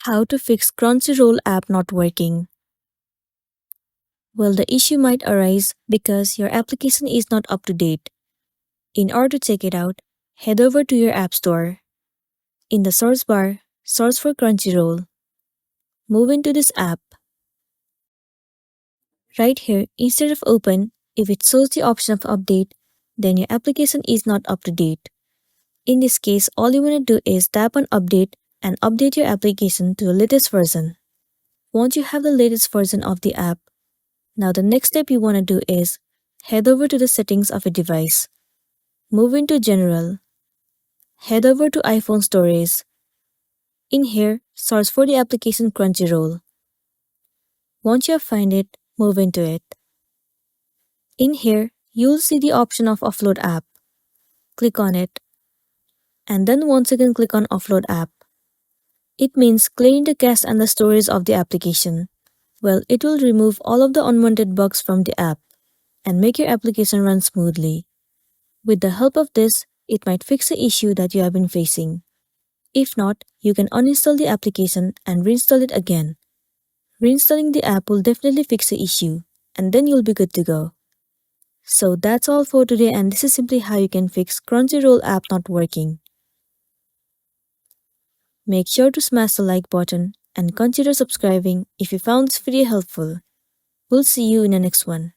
How to fix Crunchyroll app not working. Well, the issue might arise because your application is not up to date. In order to check it out, head over to your App Store. In the source bar, search for Crunchyroll. Move into this app. Right here, instead of open, if it shows the option of update, then your application is not up to date. In this case, all you want to do is tap on update and update your application to the latest version. Once you have the latest version of the app, now the next step you want to do is head over to the settings of a device. Move into General. Head over to iPhone Storage. In here, search for the application Crunchyroll. Once you have found it, move into it. In here, you'll see the option of Offload App. Click on it. And then once again click on Offload App. It means clearing the cache and the storage of the application. Well, it will remove all of the unwanted bugs from the app and make your application run smoothly. With the help of this, it might fix the issue that you have been facing. If not, you can uninstall the application and reinstall it again. Reinstalling the app will definitely fix the issue, and then you'll be good to go. So that's all for today, and this is simply how you can fix Crunchyroll app not working. Make sure to smash the like button and consider subscribing if you found this video helpful. We'll see you in the next one.